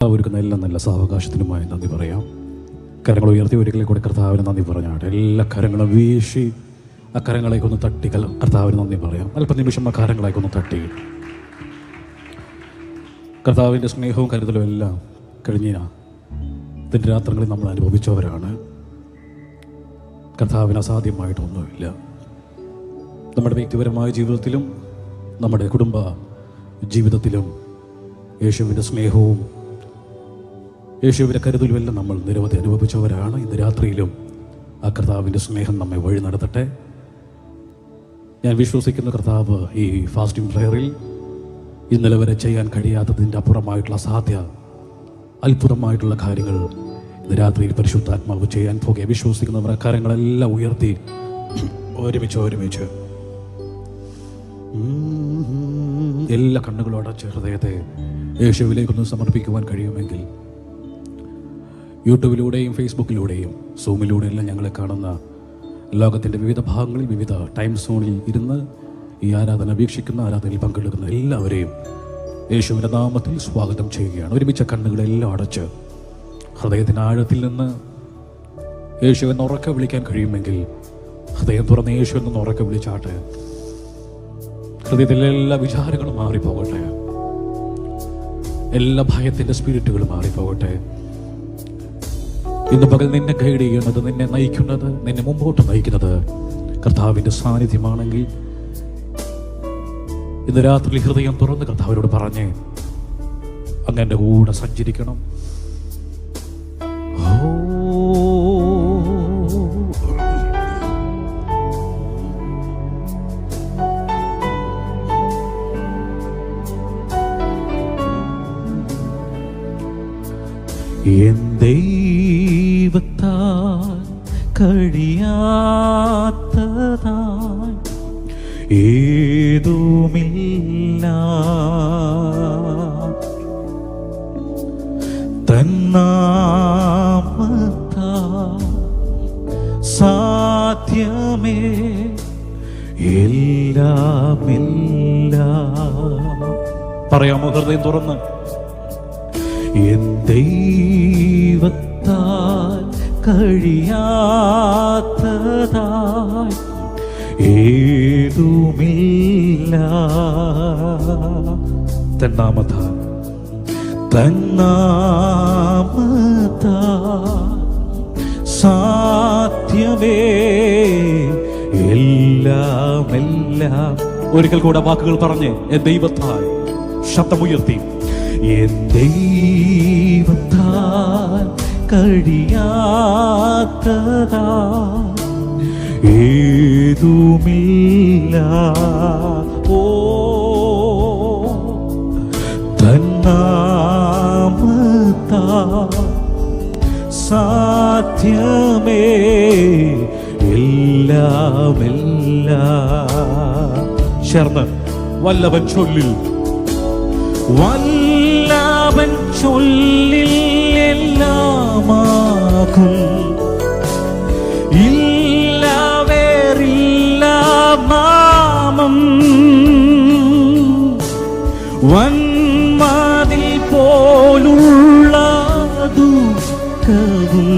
ഒരുക്കുന്ന എല്ലാ നല്ല സാവകാശത്തിനുമായി നന്ദി പറയാം. കരങ്ങൾ ഉയർത്തി ഒരിക്കലും കൂടി കർത്താവിന് നന്ദി പറഞ്ഞാട്ടെ. എല്ലാ കരങ്ങളും വീശി ആ കരങ്ങളേക്കൊന്ന് തട്ടി കർത്താവിന് നന്ദി പറയാം. അല്പനിമിഷം ആ കരങ്ങളേക്കൊന്ന് തട്ടി. കർത്താവിൻ്റെ സ്നേഹവും കരുതലും എല്ലാം കഴിഞ്ഞ ഇതിൻ്റെ രാത്രങ്ങളിൽ നമ്മൾ അനുഭവിച്ചവരാണ്. കർത്താവിന് അസാധ്യമായിട്ടൊന്നുമില്ല. നമ്മുടെ വ്യക്തിപരമായ ജീവിതത്തിലും നമ്മുടെ കുടുംബ ജീവിതത്തിലും യേശുവിൻ്റെ സ്നേഹവും യേശുവിൻ്റെ കരുതലും എല്ലാം നമ്മൾ നിരവധി അനുഭവിച്ചവരാണ്. ഇന്ന് രാത്രിയിലും ആ കർത്താവിൻ്റെ സ്നേഹം നമ്മെ വഴി നടത്തട്ടെ. ഞാൻ വിശ്വസിക്കുന്ന കർത്താവ് ഈ ഫാസ്റ്റിംഗ് പ്രയറിൽ ഇന്നലെ വരെ ചെയ്യാൻ കഴിയാത്തതിൻ്റെ അപ്പുറമായിട്ടുള്ള അത്ഭുതമായിട്ടുള്ള കാര്യങ്ങൾ ഇന്ന് രാത്രിയിൽ പരിശുദ്ധാത്മാവ് ചെയ്യാൻ പോകുക. വിശ്വസിക്കുന്നവർ കാര്യങ്ങളെല്ലാം ഉയർത്തി ഒരുമിച്ച് എല്ലാ കണ്ണുകളോടെ ഹൃദയത്തെ യേശുവിലേക്കൊന്ന് സമർപ്പിക്കുവാൻ കഴിയുമെങ്കിൽ യൂട്യൂബിലൂടെയും ഫേസ്ബുക്കിലൂടെയും സൂമിലൂടെയും എല്ലാം ഞങ്ങളെ കാണുന്ന ലോകത്തിൻ്റെ വിവിധ ഭാഗങ്ങളിൽ വിവിധ ടൈം സോണിൽ ഇരുന്ന് ഈ ആരാധന വീക്ഷിക്കുന്ന ആരാധനയിൽ പങ്കെടുക്കുന്ന എല്ലാവരെയും യേശുവിൻ്റെ നാമത്തിൽ സ്വാഗതം ചെയ്യുകയാണ്. ഒരുമിച്ച കണ്ണുകളെല്ലാം അടച്ച് ഹൃദയത്തിൻ്റെ ആഴത്തിൽ നിന്ന് യേശുവെന്ന് ഉറക്കെ വിളിക്കാൻ കഴിയുമെങ്കിൽ ഹൃദയം തുറന്ന് യേശുവെന്ന് ഉറക്കെ വിളിച്ചാട്ടെ. ഹൃദയത്തിലെ എല്ലാ വിചാരങ്ങളും മാറിപ്പോകട്ടെ. എല്ലാ ഭയത്തിൻ്റെ സ്പിരിറ്റുകളും മാറിപ്പോകട്ടെ. ഇന്ന് പകൽ നിന്നെ ഗൈഡ് ചെയ്യുന്നത്, നിന്നെ നയിക്കുന്നത്, നിന്നെ മുമ്പോട്ട് നയിക്കുന്നത് കർത്താവിൻ്റെ സാന്നിധ്യമാണെങ്കിൽ ഇന്ന് രാത്രി ഹൃദയം തുറന്ന് കർത്താവിനോട് പറഞ്ഞ് അങ്ങ് എൻ്റെ കൂടെ സഞ്ചരിക്കണം. എൻ ദൈവത്താൽ കഴിയാത്തതായി ഏതുമില്ല. തന്നാമത്താൽ സാധ്യമേ എല്ലാമില്ല. പറയാമോ ഹൃദയം തുറന്ന്? എൻ ദൈവത്താൽ കഴിയാത്തതായി ഏതുമില്ല. തന്നാമത്താൽ സാധ്യമേ എല്ലാമെല്ലാം. ഒരിക്കൽ കൂടെ വാക്കുകൾ പറഞ്ഞ് എൻ ദൈവത്താൽ ശബ്ദമുയർത്തി. എൻ ദൈവത്താൽ കഴിയാത്തതായി ഏതുമില്ല. ഓ തന്നാമത്താൽ സാധ്യമേ എല്ലാമെല്ലാം. ചേർന്ന് വല്ലവൻ ചൊല്ലിൽ വല്ലവൻ ചൊല്ലിൽ എല്ലാമാകും. ഇല്ല വേറില്ല നാമം. വന്മതിൽ പോലുള്ള ദുഃഖവും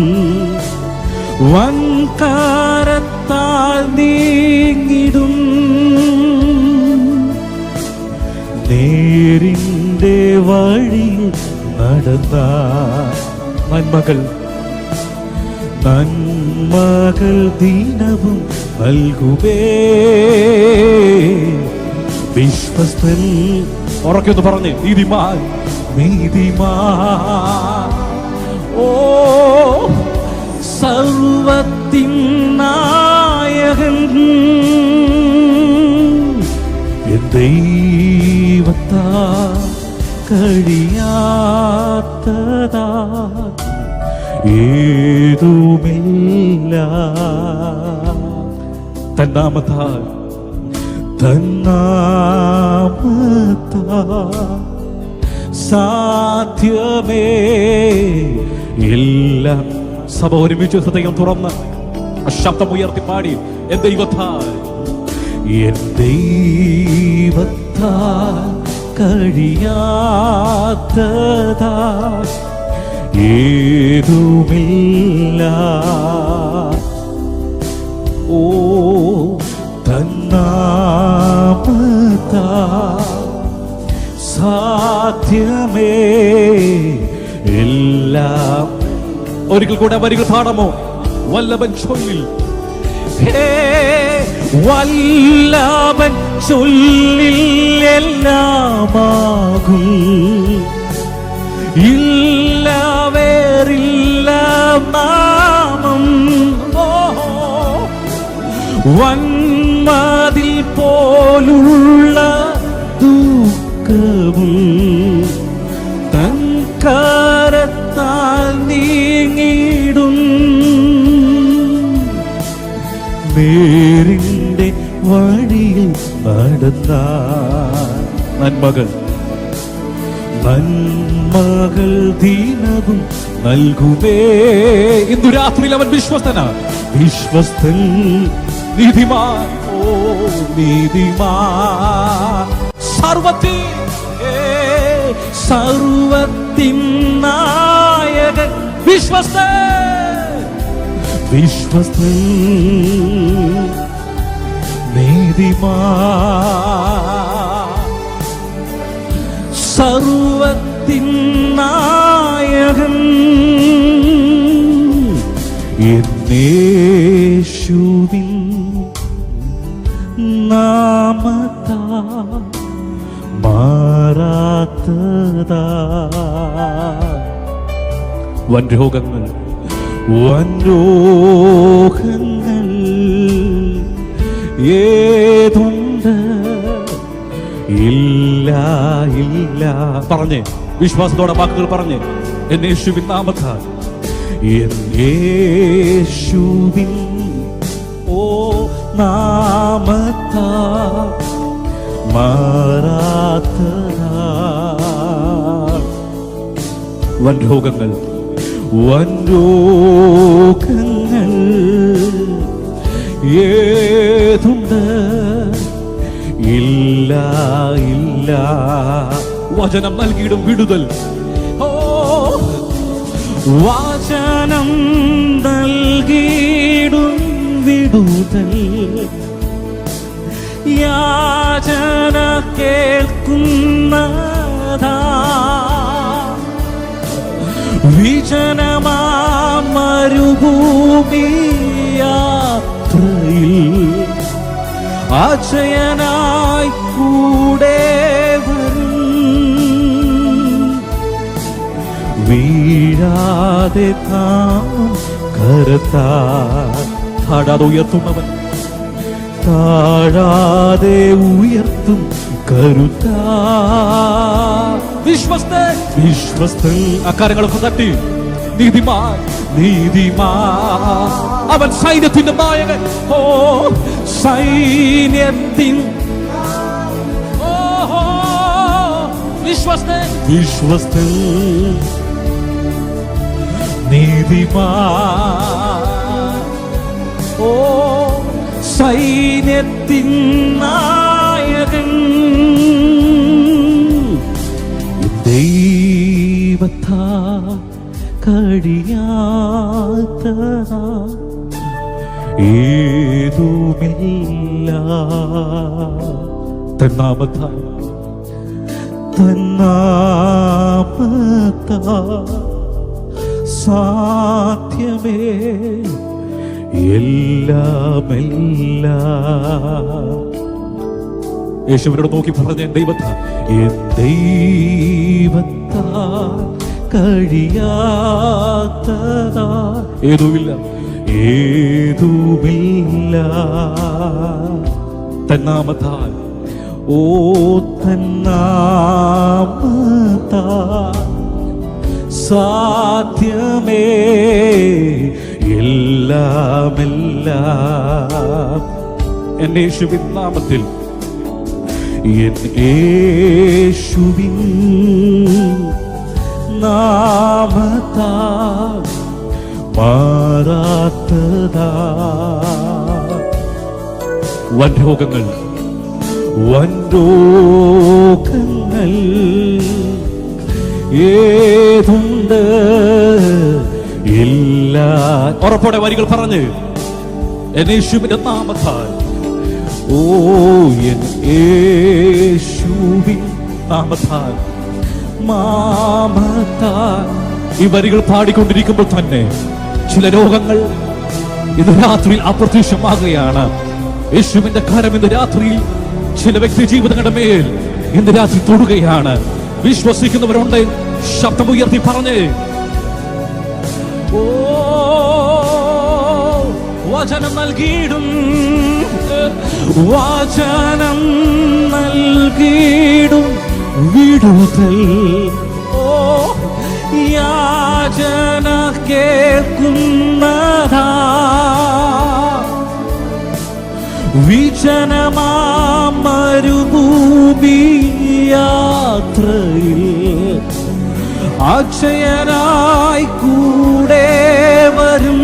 വൻകരത്താൽ നീങ്ങിടും. നേരിന്റെ വഴി നടന്ന നന്മകൾ ദിനവും നൽകുവേ. വിശ്വസ്തൻ ഉറക്കൊന്ന് പറഞ്ഞ് നീതിമാൻ ഓ സർവത്തിൻ നായകൻ എൻ ദൈവത്താൽ കഴിയാത്തതായി ഏതുമില്ല. തന്നാമത്താൽ സാധ്യമേ എല്ലാം. സഭ ഒരുമിച്ച് ഹൃദയം തുറന്ന് ശബ്ദമുയർത്തി പാടി എൻ ദൈവത്താൽ ദൈവത്താൽ കഴിയാത്തതാ ഏതുമില്ല. ഓ തന്നാമതാ സാധ്യമേ എല്ലാം. ഒരിക്കൽ കൂടെ വരികൾ പാടാമോ? വല്ലഭൻ ചൊല്ലിൽ, ഹേ വല്ലഭൻ ചൊല്ലിൽ എല്ലാമാകും. ഇല്ല വേറില്ല നാമം. വന്മതിൽ പോലുള്ള ദുഃഖവും തൻ കരത്താൽ നീങ്ങിടും. നേരിന്റെ വഴിയിൽ നടന്ന നന്മകൾ ദിനവും നൽകുമേ. ഇന്നു രാത്രിയിൽ അവൻ വിശ്വസ്തൻ നീതിമാൻ. ഓ നീതിമാൻ സർവത്തിൻ നായകൻ വിശ്വസ്തൻ നീതിമാൻ സർവത്തിൻ നായകൻ യേശുവിൻ നാമത്താൽ മാറാത്തതാ വൻരോഗങ്ങൾ ഏതുണ്ട്? ഇല്ല ഇല്ല. പറഞ്ഞേ, വിശ്വാസത്തോടെ വാക്കുകൾ പറഞ്ഞേ. എൻ യേശുവിൻ നാമത്താൽ, എൻ യേശുവിൻ ഓ നാമത്താൽ മാറാത്തതാ വൻരോഗങ്ങൾ ഏതുണ്ട്? ഇല്ല ഇല്ല. വചനം നൽകിയിടും വിടുതൽ. ഓ വചനം നൽകിയിടും വിടുതൽ. യാചന കേൾക്കുന്നതാ വിജനമാ മരുഭൂമിയാത്രയിൽ അജയനായി കൂടെ വീഴാതെ താം കരത്താടാതെ ഉയർത്തുന്നവൻ, താഴാതെ ഉയർത്തും കരുത്താ വിശ്വസ്തൻ. അക്കാര്യങ്ങളൊക്കെ തട്ടി. നീതിമാൻ അവൻ സൈന്യത്തിന്റെ നായകൻ. ഓ സൈന്യത്തിൻ വിശ്വസ്തൻ നീതിമാൻ. ഓ സൈന്യത്തിൻ നായകൻ. ദൈവത്താ കഴിയാത്തതാ ഏതുമില്ല. തന്നാമത്താൽ സാധ്യമേ എല്ലാമെല്ലാം. യേശുവിനോട് നോക്കി പറഞ്ഞ ദൈവത്താ കഴിയാത്തതാ ഏതുമില്ല. തന്നാമത്താൽ ഓ തന്നാമത്താൽ സാധ്യമേ എല്ലാമെല്ലാം. എൻ യേശുവിൻ നാമത്തിൽ, എൻ യേശുവിൻ നാമത്താൽ മാറാത്തതാ വൻരോഗങ്ങൾ വൻരോഗങ്ങൾ ഏതുണ്ട് ഇല്ല. ഉറപ്പോടെ വരികൾ പറഞ്ഞ് യേശുവിന്റെ നാമത്താൽ, ഓ എൻ യേശുവിൻ നാമത്താൽ, നാമത്താൽ. ഈ വരികൾ പാടിക്കൊണ്ടിരിക്കുമ്പോൾ തന്നെ ചില രോഗങ്ങൾ ഇന്ന് രാത്രിയിൽ അപ്രത്യക്ഷമാകുകയാണ്. യേശുവിന്റെ കരം ഇന്ന് രാത്രിയിൽ ചില വ്യക്തി ജീവിതങ്ങളുടെ മേൽ ഇന്ന് രാത്രി തൊടുകയാണ്. വിശ്വസിക്കുന്നവരുണ്ട്, ശബ്ദമുയർത്തി പറഞ്ഞ്, ഓ വചനം നൽകിയിടും, വചനം നൽകിയിടും വിടുതൽ. ഓ യാചന കേൾക്കുന്നതാ, വിജനമാം മരുഭൂമി യാത്രയിൽ അക്ഷയനായി കൂടെ വരും.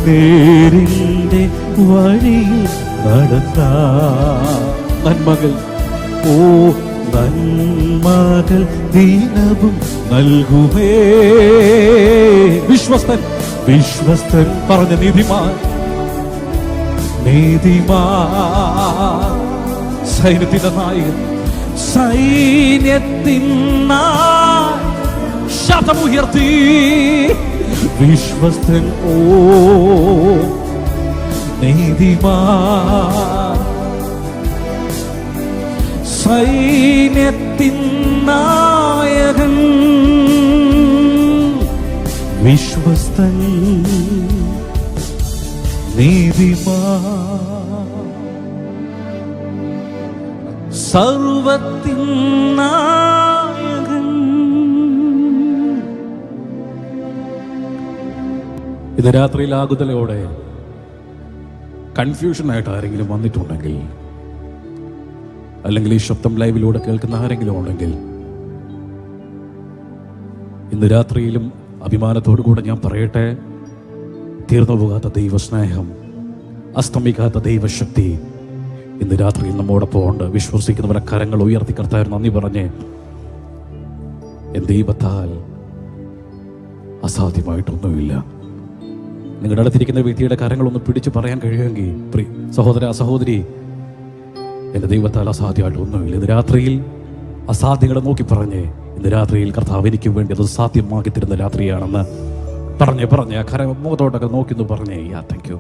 നേരിന്റെ വഴിയിൽ നടത്താം നന്മകൾ, ഓ നന്മകൾ ദിനവും നൽകുമേ. വിശ്വസ്തൻ, വിശ്വസ്തൻ പറഞ്ഞ നീതിമാൻ, നീതിമാൻ സൈന്യത്തിന്റെ നായകൻ, സൈന്യത്തിൻ ശബ്ദമുയർത്തി വിശ്വസ്തൻ, ഓ നീതിമാൻ സൈന്യത്തിൻ നായകൻ, വിശ്വസ്തൻ നീതിമാൻ സർവത്തിൻ നായകൻ. ഇത് രാത്രിയിൽ ആകുതലോടെ കൺഫ്യൂഷനായിട്ട് ആരെങ്കിലും വന്നിട്ടുണ്ടെങ്കിൽ, അല്ലെങ്കിൽ ഈ ശബ്ദം ലൈവിലൂടെ കേൾക്കുന്ന ആരെങ്കിലും ഉണ്ടെങ്കിൽ, ഇന്ന് രാത്രിയിലും അഭിമാനത്തോടു കൂടെ ഞാൻ പറയട്ടെ, തീർന്നു പോകാത്ത ദൈവസ്നേഹം, അസ്തമിക്കാത്ത ദൈവശക്തി ഇന്ന് രാത്രിയിൽ നമ്മോടൊപ്പം ഉണ്ട്. വിശ്വസിക്കുന്നവരെ കരങ്ങൾ ഉയർത്തി കർത്താവിന് നന്ദി പറഞ്ഞ്, എൻ ദൈവത്താൽ അസാധ്യമായിട്ടൊന്നുമില്ല. നിങ്ങളുടെ അടുത്തിരിക്കുന്ന വ്യക്തിയുടെ കരങ്ങളൊന്ന് പിടിച്ച് പറയാൻ കഴിയുമെങ്കിൽ, സഹോദര സഹോദരി, എൻ്റെ ദൈവത്താൽ അസാധ്യമായിട്ടൊന്നുമില്ല. ഇന്ന് രാത്രിയിൽ അസാധ്യങ്ങളെ നോക്കി പറഞ്ഞ്, ഇന്ന് രാത്രിയിൽ കർത്താവ് എനിക്ക് വേണ്ടി അത് സാധ്യമാക്കി തരുന്ന രാത്രിയാണെന്ന് പറഞ്ഞ് ആ കര മുഖത്തോട്ടൊക്കെ നോക്കിന്ന് പറഞ്ഞേ, യാ താങ്ക് യു,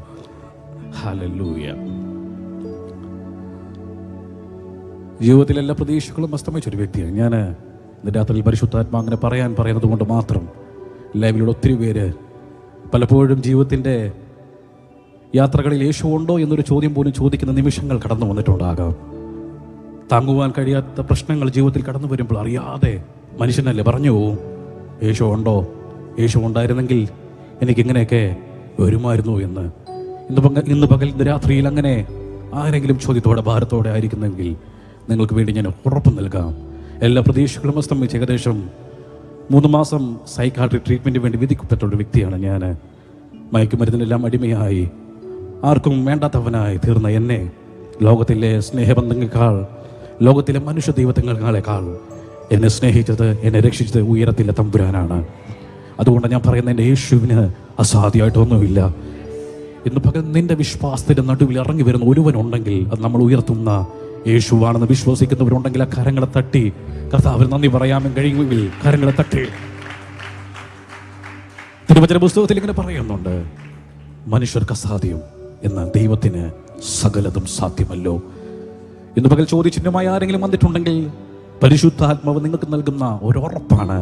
ഹല്ലേലൂയ. ജീവിതത്തിലെ എല്ലാ പ്രതീക്ഷകളും അസ്തമിച്ചൊരു വ്യക്തിയാണ് ഞാൻ. ഇന്ന് രാത്രിയിൽ പരിശുദ്ധാത്മാ അങ്ങനെ പറയുന്നത് കൊണ്ട് മാത്രം ലൈവിലൂടെ ഒത്തിരി പേര് പലപ്പോഴും ജീവിതത്തിൻ്റെ യാത്രകളിൽ യേശു ഉണ്ടോ എന്നൊരു ചോദ്യം പോലും ചോദിക്കുന്ന നിമിഷങ്ങൾ കടന്നു വന്നിട്ടുണ്ടാകാം. താങ്ങുവാൻ കഴിയാത്ത പ്രശ്നങ്ങൾ ജീവിതത്തിൽ കടന്നു വരുമ്പോൾ അറിയാതെ മനുഷ്യനല്ലേ പറഞ്ഞു പോവും, യേശു ഉണ്ടോ, യേശു ഉണ്ടായിരുന്നെങ്കിൽ എനിക്കിങ്ങനെയൊക്കെ വരുമായിരുന്നു എന്ന്. ഇന്ന് പകൽ ഇന്ന് രാത്രിയിൽ അങ്ങനെ ആരെങ്കിലും ചോദ്യത്തോടെ ഭാരത്തോടെ ആയിരിക്കുന്നെങ്കിൽ നിങ്ങൾക്ക് വേണ്ടി ഞാൻ ഉറപ്പ് നൽകാം, എല്ലാ പ്രതീക്ഷകളും അസ്തമിച്ച് ഏകദേശം 3 മാസം സൈക്കാട്രി ട്രീറ്റ്മെൻറ്റിന് വേണ്ടി വിധിക്കപ്പെട്ടൊരു വ്യക്തിയാണ് ഞാൻ. മയക്കുമരുന്നിനെല്ലാം അടിമയായി ആർക്കും വേണ്ടാത്തവനായി തീർന്ന എന്നെ ലോകത്തിലെ സ്നേഹബന്ധങ്ങളെക്കാൾ, ലോകത്തിലെ മനുഷ്യ ദൈവത്വങ്ങളെക്കാൾ എന്നെ സ്നേഹിച്ചത്, എന്നെ രക്ഷിച്ചത് ഉയരത്തിലെ തമ്പുരാനാണ്. അതുകൊണ്ട് ഞാൻ പറയുന്ന എൻ്റെ യേശുവിന് അസാധ്യമായിട്ടൊന്നുമില്ല. ഇന്ന് പകൽ നിന്റെ വിശ്വാസത്തിൻ്റെ നടുവിൽ ഇറങ്ങി വരുന്ന ഒരുവനുണ്ടെങ്കിൽ അത് നമ്മൾ ഉയർത്തുന്ന യേശുവാണെന്ന് വിശ്വസിക്കുന്നവരുണ്ടെങ്കിൽ ആ കരങ്ങളെ തട്ടി കർത്താവിന് നന്ദി പറയാമെന്ന് കഴിയുമെങ്കിൽ കരങ്ങളെ തട്ടി. തിരുവചന പുസ്തകത്തിൽ ഇങ്ങനെ പറയുന്നുണ്ട്, മനുഷ്യർക്ക് അസാധ്യം എന്നാൽ ദൈവത്തിന് സകലതും സാധ്യമല്ലോ. ഇന്ന് പകൽ ചോദ്യചിഹ്നമായി ആരെങ്കിലും വന്നിട്ടുണ്ടെങ്കിൽ പരിശുദ്ധാത്മാവ് നിങ്ങൾക്ക് നൽകുന്ന ഒരു ഉറപ്പാണ്,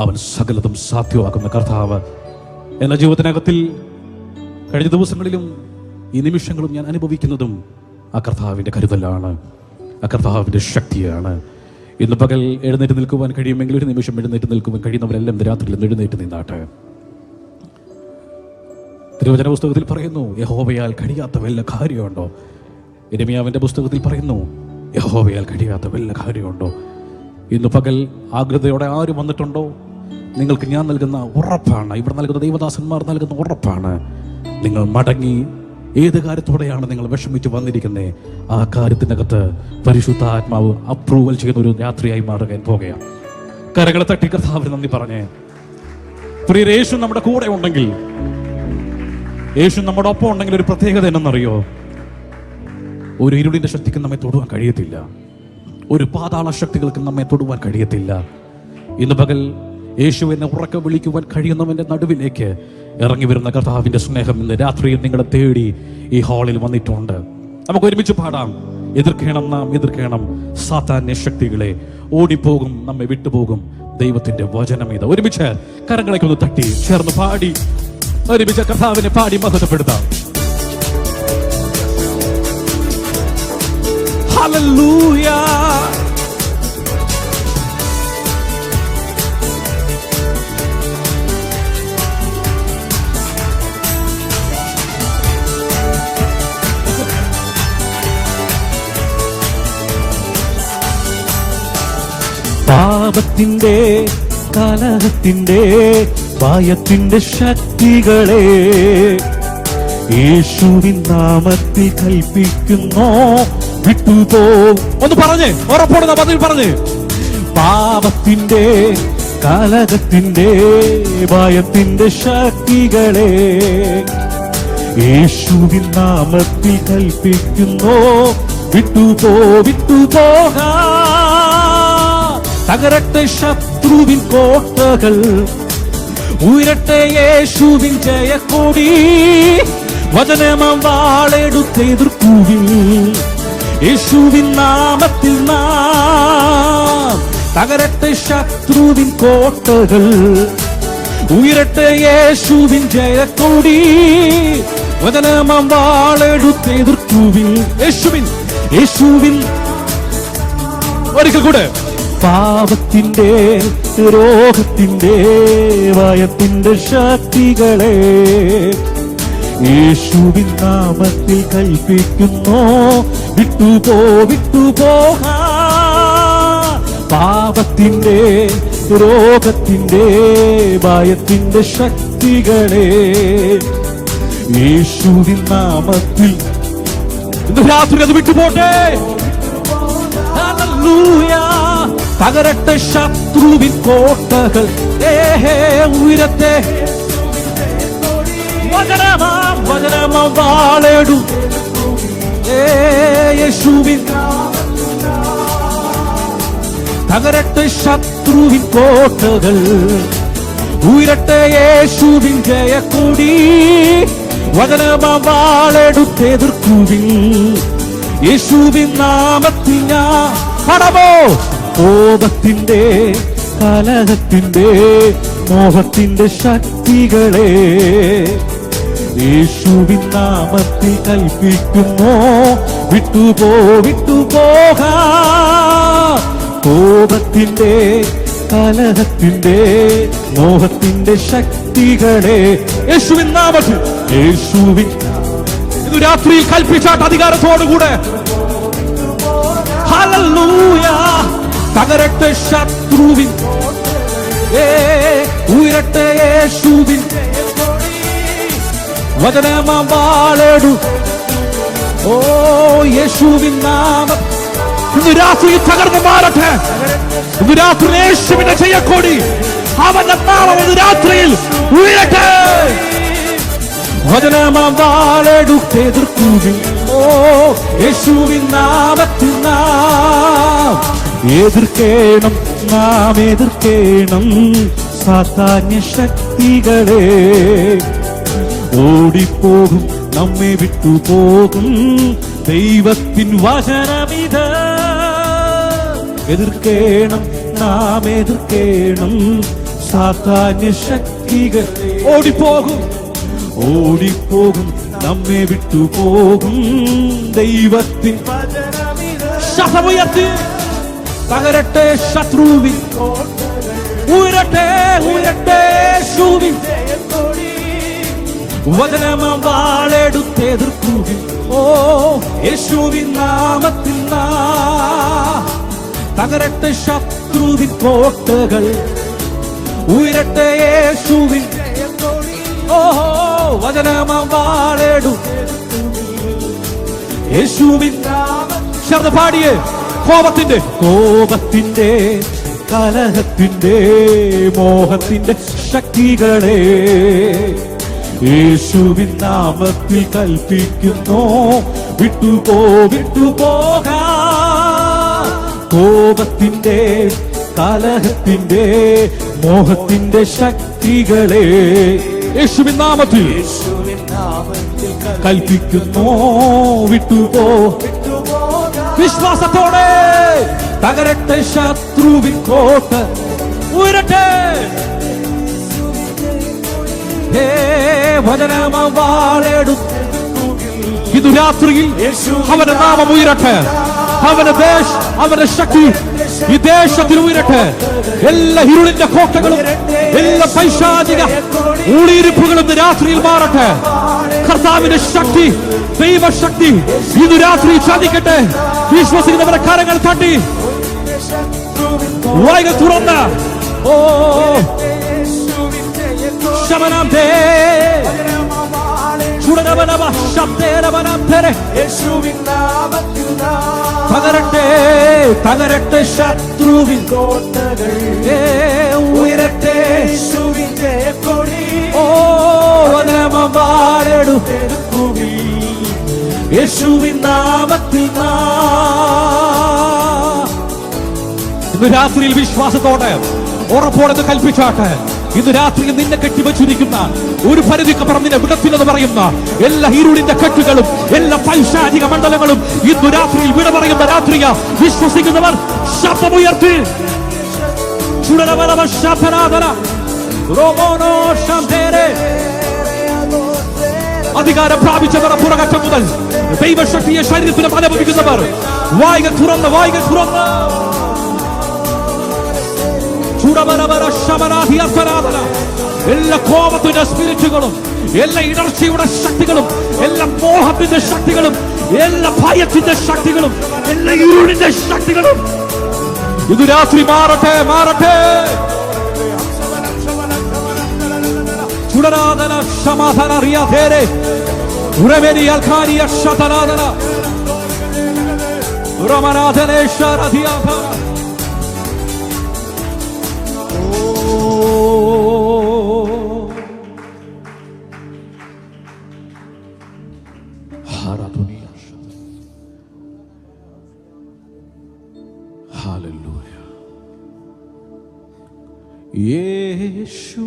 അവൻ സകലതും സാധ്യമാക്കുന്ന കർത്താവ്. എന്ന ജീവിതത്തിനകത്തിൽ കഴിഞ്ഞ ദിവസങ്ങളിലും ഈ നിമിഷങ്ങളും ഞാൻ അനുഭവിക്കുന്നതും ആ കർത്താവിൻ്റെ കരുതലാണ്, ആ കർത്താവിൻ്റെ ശക്തിയാണ്. ഇന്ന് പകൽ എഴുന്നേറ്റ് നിൽക്കുവാൻ കഴിയുമെങ്കിൽ ഒരു നിമിഷം എഴുന്നേറ്റ് നിൽക്കുവാൻ കഴിയുന്നവരെല്ലാം രാത്രിയിൽ എഴുന്നേറ്റ് നിന്നാട്ടെ. തിരുവചന പുസ്തകത്തിൽ പറയുന്നു, യഹോവയാൽ കഴിയാത്ത വല്ല കാര്യമുണ്ടോ? യിരെമ്യാവിൻ്റെ പുസ്തകത്തിൽ പറയുന്നു, യഹോവയാൽ കഴിയാത്ത വല്ല കാര്യമുണ്ടോ? ഇന്ന് പകൽ ആഗ്രതയോടെ ആര് വന്നിട്ടുണ്ടോ, നിങ്ങൾക്ക് ഞാൻ നൽകുന്ന ഉറപ്പാണ്, ഇവിടെ നൽകുന്ന ദൈവദാസന്മാർ നൽകുന്ന ഉറപ്പാണ്, നിങ്ങൾ മടങ്ങി ഏത് കാര്യത്തോടെയാണ് നിങ്ങൾ വിഷമിച്ച് വന്നിരിക്കുന്നത്, ആ കാര്യത്തിനകത്ത് പരിശുദ്ധ ആത്മാവ് അപ്രൂവൽ ചെയ്യുന്ന ഒരു രാത്രിയായി മാറുക പോകുകയാണ്. കരകളെ തട്ടി കർത്താവിന് നന്ദി പറഞ്ഞേ. പ്രിയ, യേശു നമ്മുടെ കൂടെ ഉണ്ടെങ്കിൽ, യേശു നമ്മുടെ ഒപ്പം ഉണ്ടെങ്കിൽ ഒരു പ്രത്യേകത എന്നറിയോ? ഒരു ഇരുളിന്റെ ശക്തിക്ക് നമ്മെ തൊടുവാൻ കഴിയത്തില്ല. ഒരു പാതാള ശക്തികൾക്ക് നമ്മെ തൊടുവാൻ കഴിയത്തില്ല. ഇന്ന് പകൽ യേശുവിനെ ഉറക്കെ വിളിക്കുവാൻ കഴിയുന്നവന്റെ നടുവിലേക്ക് ഇറങ്ങി വരുന്ന കർത്താവിന്റെ സ്നേഹം ഇന്ന് രാത്രിയിൽ നിങ്ങളെ തേടി ഈ ഹാളിൽ വന്നിട്ടുണ്ട്. നമുക്ക് ഒരുമിച്ച് പാടാം. എതിർക്കണം, നാം എതിർക്കണം സാത്താന്യ ശക്തികളെ. ഓടിപ്പോകും, നമ്മെ വിട്ടുപോകും ദൈവത്തിന്റെ വചനം. ഇത് ഒരുമിച്ച് കരങ്ങളേക്ക് ഒന്ന് തട്ടി ചേർന്ന് പാടി ഒരുമിച്ച് കർത്താവിനെ പാടി മഹത്വപ്പെടുത്താം. ഹല്ലേലൂയ. പാപത്തിന്റെ കലഹത്തിന്റെ ഭയത്തിന്റെ ശക്തികളെ യേശുവിൻ നാമത്തിൽ കൽപ്പിക്കുന്നു, വിട്ടുപോ. ഒന്ന് പറഞ്ഞേ, ഉറപ്പോടുന്ന പതിൽ പറഞ്ഞേ. പാപത്തിന്റെ കലഹത്തിന്റെ ഭയത്തിന്റെ ശക്തികളെ യേശുവിൻ നാമത്തിൽ കൽപ്പിക്കുന്നു, വിട്ടുപോ, വിട്ടുപോകാ. തകരട്ടെ ശത്രുവിൻ കോട്ടകൾ, ഉയരട്ടെ യേശുവിൻ ജയക്കൊടി. വചനമാം വാളെടുത്ത് എതിർക്കുവിൻ യേശുവിൻ നാമത്തിൽ നാം. തകരട്ടെ ശത്രുവിൻ കോട്ടകൾ, ഉയരട്ടെ യേശുവിൻ ജയക്കൊടി. വചനമാം വാളെടുത്ത് എതിർക്കുവിൻ യേശുവിൻ. ഒരിക്കൽ കൂടെ. പാപത്തിന്റെ രോഗത്തിന്റെ ഭയത്തിന്റെ ശക്തികളെ യേശുവിൻ നാമത്തിൽ കൽപ്പിക്കുന്നു, വിട്ടുപോ, വിട്ടുപോകാ. പാപത്തിന്റെ രോഗത്തിന്റെ ഭയത്തിന്റെ ശക്തികളെ യേശുവിൻ നാമത്തിൽ ഇന്ന് രാത്രി അത് വിട്ടുപോട്ടെ. ഹല്ലേലൂയ. തകരട്ടെ ശത്രുവിൻ കോട്ടകൾ, ഉയരത്തെ വചനമാം വാളെടു യേശുവിൻ. തകരട്ടെ ശത്രുവിൻ കോട്ടകൾ, ഉയരട്ടെ യേശുവിൻ ജയക്കൊടി. വചനമാം വാളെടുത്ത് എതിർക്കുവിൻ യേശുവിൻ നാമത്തിൽ ഞാൻ. പടമോ കോപത്തിന്റെ കലഹത്തിന്റെ മോഹത്തിന്റെ ശക്തികളെ യേശുവിൻ നാമത്തിൽ കൽപ്പിക്കുന്നു, വിട്ടുപോ, വിട്ടുപോകാ. കോപത്തിന്റെ കലഹത്തിന്റെ മോഹത്തിന്റെ ശക്തികളെ യേശുവിൻ നാമത്തിൽ, യേശുവിൻ. ഇത് രാത്രിയിൽ കൽപ്പിച്ചാട്ട് അധികാരത്തോടുകൂടെ. ഹല്ലേലൂയ. തകരട്ടെ ശത്രുവിൻ, ഉയരട്ടെ യേശുവിൻ വചനമാം വാളെടു. ഓ യേശുവിൻ നാമം ഇന്ന് രാത്രി തകർന്നു മാറട്ടെ. ഇന്ന് രാത്രി യേശുവിന്റെ ജയക്കൊടി, അവന്റെ നാമം ഇന്ന് രാത്രിയിൽ ഉയരട്ടെ. വചനമാം വാളെടുത്ത് എതിർക്കുവിൻ. ഓ യേശുവിൻ നാമത്തിൽ നാം എതിർക്കണം, നാം എതിർക്കണം സാത്താന്യ ശക്തികളെ. ഓടിപ്പോകും, നമ്മെ വിട്ടുപോകും ദൈവത്തിൻ വചനമിത്. എതിർക്കണം, നാം എതിർക്കണം സാത്താന്യ ശക്തികൾ. ഓടിപ്പോകും, ഓടിപ്പോകും, നമ്മെ വിട്ടുപോകും ദൈവത്തിൻ ശബ്ദമുയർത്തി. തകരട്ടെ ശത്രുവിൻ, ഉയരട്ടെ, ഉയരട്ടെ യേശുവിൻ വചനമാം വാളെടുത്ത് എതിർക്കുവിൻ. ഓ യേശുവിൻ നാമത്തിൽ നാം. തകരട്ടെ ശത്രുവിൻ കോട്ടകൾ, ഉയരട്ടെ യേശുവിൻ. ഓ വചനമാം വാളെടു. യേശുവിൻ ശബ്ദം പാടിയേ. കോപത്തിന്റെ കലഹത്തിന്റെ മോഹത്തിന്റെ ശക്തികളെ യേശുവിൻ നാമത്തിൽ കൽപ്പിക്കുന്നു, വിട്ടുപോകാ. കോപത്തിന്റെ കലഹത്തിന്റെ മോഹത്തിന്റെ ശക്തികളെ യേശുവിൻ നാമത്തിൽ കൽപ്പിക്കുന്നു, വിട്ടുപോ. വിശ്വാസത്തോടെ തകരട്ടെ ശത്രുവിൻ കോട്ട, ഉയരട്ടെ വചനമാലെടുത്ത് ഇതു രാത്രിയിൽ അവന്റെ നാമം ഉയരട്ടെ. അവന്റെ ശക്തി ഈ ദേശത്തിൽ ഉയരട്ടെ. എല്ലാ ഇരുളിന്റെ കോട്ടകളും എല്ലാ പൈശാചിക ഊളിയിരിപ്പുകളും രാത്രിയിൽ മാറട്ടെ. കർത്താവിന്റെ ശക്തി, ദൈവശക്തി ഇതു രാത്രി ചതിക്കട്ടെ. വിശ്വസിക്കുന്നവരുടെ കരങ്ങൾ തട്ടി വായ്കൾ തുറന്ന ഓ ശമനാന്തേ തകരട്ടെ ശത്രുവിൻ കോട്ടകൾ, ഉയരട്ടെ യേശുവിൻ നാമത്തിൽ. ഇന്ന് രാത്രിയിൽ വിശ്വാസത്തോടെ ഉറപ്പോടെ കൽപ്പിച്ചാട്ടെ. ഇന്ന് രാത്രിയിൽ നിന്നെ കെട്ടിവച്ചിരിക്കുന്ന ഒരു പരിധിക്കപ്പുറം നിന്നെ വിടത്തില്ലെന്ന് പറയുന്ന എല്ലാ ഇരുളിന്റെ കെട്ടുകളും എല്ലാ പൈശാചിക മണ്ഡലങ്ങളും ഇന്ന് രാത്രിയിൽ വിട പറയുന്ന രാത്രിയ. വിശ്വസിക്കുന്നവർ ശബ്ദമുയർത്തി അധികാരം പ്രാപിച്ചവർ പുറകറ്റം മുതൽ ദൈവശക്തിയെ ശരീരത്തിലും അനുഭവിക്കുന്നവർ വായ്കൾ തുറന്ന് എല്ലാ കോപത്തിന്റെ സ്പിരിറ്റുകളും എല്ലാ ഇടർച്ചയുടെ ശക്തികളും എല്ലാ മോഹത്തിന്റെ ശക്തികളും എല്ലാ ഭയത്തിന്റെ ശക്തികളും എല്ലാ ഇരുളിന്റെ ശക്തികളും ഇത് രാത്രി മാറട്ടെ. ചുടരാധന സമാധാന റിയാധേരെ ഉറമേരിയാൽക്കാരിയ ശതനാധന ഉറമനാഥനേശ്വരധിയാധന. Hallelujah. യേശു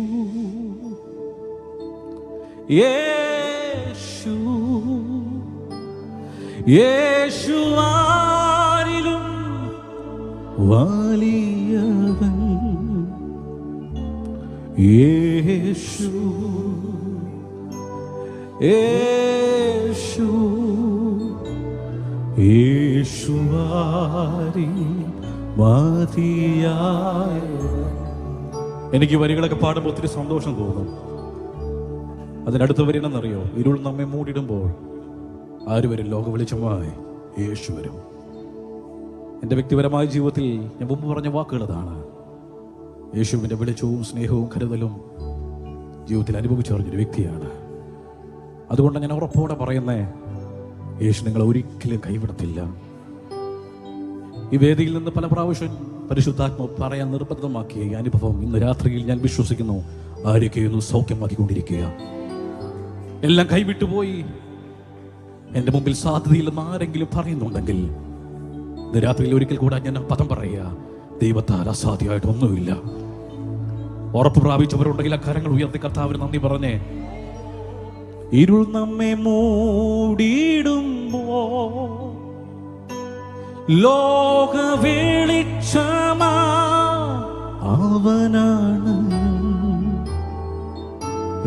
യേശുവാരിലും വലിയവൻ, യേശു യേശുവാരി മതിയായ. എനിക്ക് വരികളൊക്കെ പാടുമ്പോൾ ഒത്തിരി സന്തോഷം തോന്നും. അതിനടുത്ത് വരണമെന്നറിയോ? ഇരുൾ നമ്മെ മൂടിടുമ്പോൾ ആര് വരും? ലോക വെളിച്ചമായി യേശു വരും. എൻ്റെ വ്യക്തിപരമായ ജീവിതത്തിൽ ഞാൻ മുമ്പ് പറഞ്ഞ വാക്കുകൾ അതാണ്. യേശുവിൻ്റെ വെളിച്ചവും സ്നേഹവും കരുതലും ജീവിതത്തിൽ അനുഭവിച്ചറിഞ്ഞൊരു വ്യക്തിയാണ്. അതുകൊണ്ട് ഞാൻ ഉറപ്പോടെ പറയുന്നേ, യേശു നിങ്ങളെ ഒരിക്കലും കൈവിടത്തില്ല. ഈ വേദിയിൽ നിന്ന് പല പ്രാവശ്യം പരിശുദ്ധാത്മാവ് പറയാൻ നിർബന്ധമാക്കിയ ഈ അനുഭവം ഇന്ന് രാത്രിയിൽ ഞാൻ വിശ്വസിക്കുന്നു ആരൊക്കെയൊന്ന് സൗഖ്യമാക്കിക്കൊണ്ടിരിക്കുക. എല്ലാം കൈവിട്ടുപോയി എൻ്റെ മുമ്പിൽ സാധ്യതയില്ലെന്ന് ആരെങ്കിലും പറയുന്നുണ്ടെങ്കിൽ ഇന്ന് രാത്രിയിൽ ഒരിക്കൽ കൂടെ ഞാൻ പദം പറയുക, ദൈവത്താൽ അസാധ്യമായിട്ടൊന്നുമില്ല. ഉറപ്പ് പ്രാപിച്ചവരുണ്ടെങ്കിൽ ആ കരങ്ങൾ ഉയർത്തി കർത്താവിന് നന്ദി പറഞ്ഞേ. ഇരുൾ നമ്മെ മൂടിയിടുമ്പോ ലോക വെളിച്ചമാ അവനാണ്.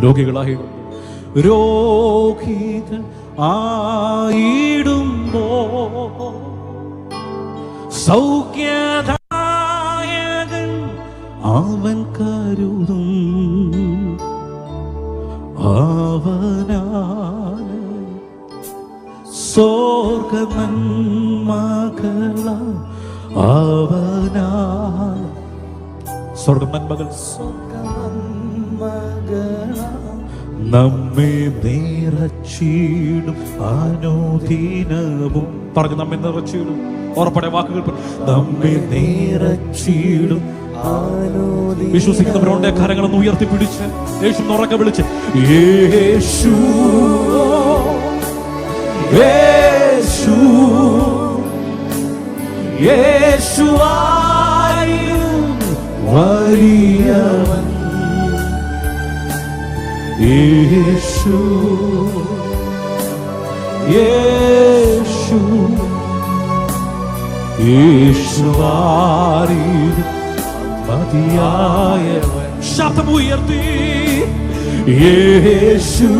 രോഗികൾ ആയിടുമ്പോ സൗഖ്യദായകൻ അവൻ കരുതും. അവനാണ് സ്വർഗനന്മകള, അവനാണ് സ്വർഗനന്മകൾ നമ്മെ നിറച്ചിടും അനുദിനവും. പറഞ്ഞു, നമ്മെ നിറച്ചിടും. ഉറപ്പടെ വാക്കുകൾ നമ്മെ നിറച്ചിടും. വിശ്വസിക്കുന്നവരുടെ കരങ്ങളൊന്ന് ഉയർത്തിപ്പിടിച്ച് യേശു ഉറക്കെ വിളിച്ച് യേശു യേശു യേശുവായും വലിയവൻ യേശു യേശു യേശുവായും മതിയായവൻ. ശബ്ദമുയർത്തി യേശു.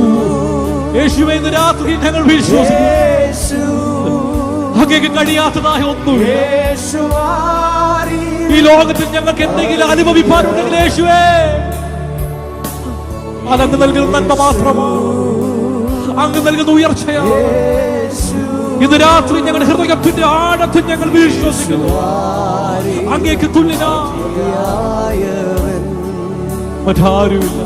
യേശുവേ, ഇന്ന് രാത്രി ഞങ്ങൾ വിശ്വസിക്കുന്നു അങ്ങേക്ക് കഴിയാത്തതായ ഒന്നും ഈ ലോകത്തിൽ ഞങ്ങൾക്ക് എന്തെങ്കിലും അനുഭവിപ്പാനുണ്ടെങ്കിൽ യേശുവേ, അതങ്ങ് നൽകുന്ന നന്മ മാത്രമാണ്, അങ്ങ് നൽകുന്ന ഉയർച്ചയാണ്. ഇന്ന് രാത്രി ഞങ്ങളുടെ ഹൃദയത്തിന്റെ ആഴത്തിൽ ഞങ്ങൾ വിശ്വസിക്കുന്നു അങ്ങേക്ക് തുല്യനാ മറ്റാരുമില്ല.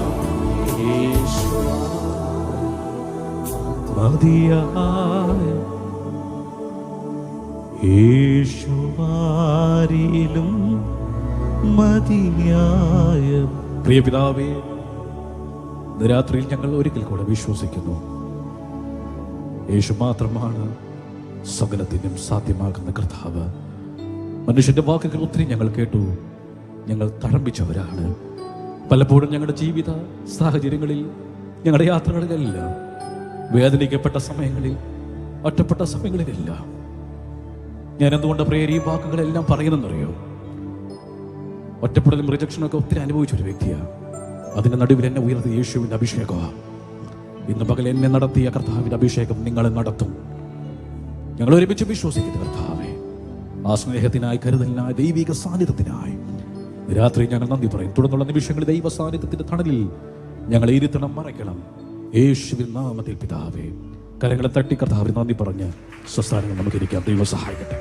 യേശുവാരിലും മതിയായ. പ്രിയ പിതാവേ, രാത്രിയിൽ ഞങ്ങൾ ഒരിക്കൽ കൂടെ വിശ്വസിക്കുന്നു യേശു മാത്രമാണ് സകലത്തിനും സാധ്യമാകുന്ന കർത്താവ്. മനുഷ്യന്റെ വാക്കുകൾ ഒത്തിരി ഞങ്ങൾ കേട്ടു, ഞങ്ങൾ തഴമ്പിച്ചവരാണ്. പലപ്പോഴും ഞങ്ങളുടെ ജീവിത സാഹചര്യങ്ങളിൽ, ഞങ്ങളുടെ യാത്രകളിലെല്ലാം, വേദനിക്കപ്പെട്ട സമയങ്ങളിൽ, ഒറ്റപ്പെട്ട സമയങ്ങളിലെല്ലാം ഞാൻ എന്തുകൊണ്ട് പ്രിയരീ വാക്കുകളെല്ലാം പറയുന്നറിയോ? ഒറ്റപ്പെടലും റിജക്ഷനൊക്കെ ഒത്തിരി അനുഭവിച്ചൊരു വ്യക്തിയാണ്. അതിന്റെ നടുവിൽ എന്നെ ഉയർത്തിയ യേശുവിന്റെ അഭിഷേകമാണ്. ഇന്ന് പകൽ എന്നെ നടത്തിയ കർത്താവിന്റെ അഭിഷേകം നിങ്ങളെ നടത്തും. ഞങ്ങൾ ഒരുമിച്ച് വിശ്വസിക്കുന്ന കർത്താവേ, ആ സ്നേഹത്തിനായി, കരുതലിനായി, ദൈവിക സാന്നിധ്യത്തിനായി രാത്രി ഞങ്ങൾ നന്ദി പറയും. തുടർന്നുള്ള നിമിഷങ്ങളിൽ ദൈവ സാന്നിധ്യത്തിന്റെ തണലിൽ ഞങ്ങളെ ഇരുത്തണം, മറയ്ക്കണം. യേശുവിൻ നാമത്തിൽ പിതാവേ. കരങ്ങളെ തട്ടി കർത്താവിന് നന്ദി പറഞ്ഞ് സ്വസ്ഥാനങ്ങൾ നമുക്കിരിക്കാം. ദൈവം സഹായിക്കട്ടെ.